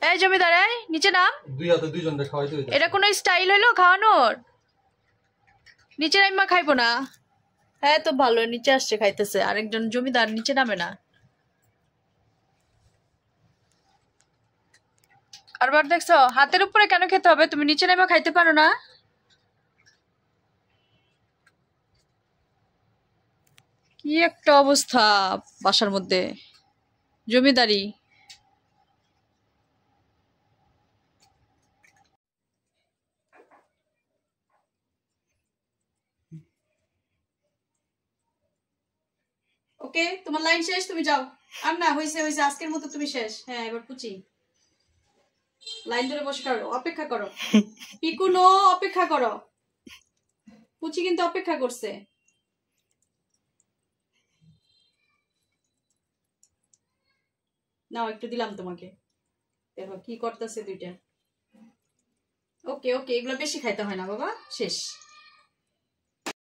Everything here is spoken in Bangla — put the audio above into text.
এই জমিদার, এই নিচে নাম। দুই হাতে দুইজনকে খাওয়াইতে হইতাছে। এটা কোনো স্টাইল হইলো খাওয়ানোর? নিচে নাইমা খাইবো না? হ্যাঁ তো ভালো, নিচে আসছে খাইতেছে, আরেকজন জমিদার নিচে নামে না। আরবার দেখছো হাতের উপরে কেন খেতে হবে? তুমি নিচে নাইমা খাইতে পারো না? কি একটা অবস্থা বাসার মধ্যে, জমিদারি। ওকে, তোমার লাইন শেষ, তুমি যাও। আর না, হয়েছে হয়েছে, আজকের মতো তুমি শেষ। হ্যাঁ এবার পুচি লাইন ধরে বসে করো, অপেক্ষা করো। পিকু নো, অপেক্ষা করো। পুচি কিন্তু অপেক্ষা করছে। নাও একটু দিলাম তোমাকে, দেখো কি করতেছে দুইটা। ওকে ওকে, এগুলো বেশি খাইতে হয় না বাবা, শেষ।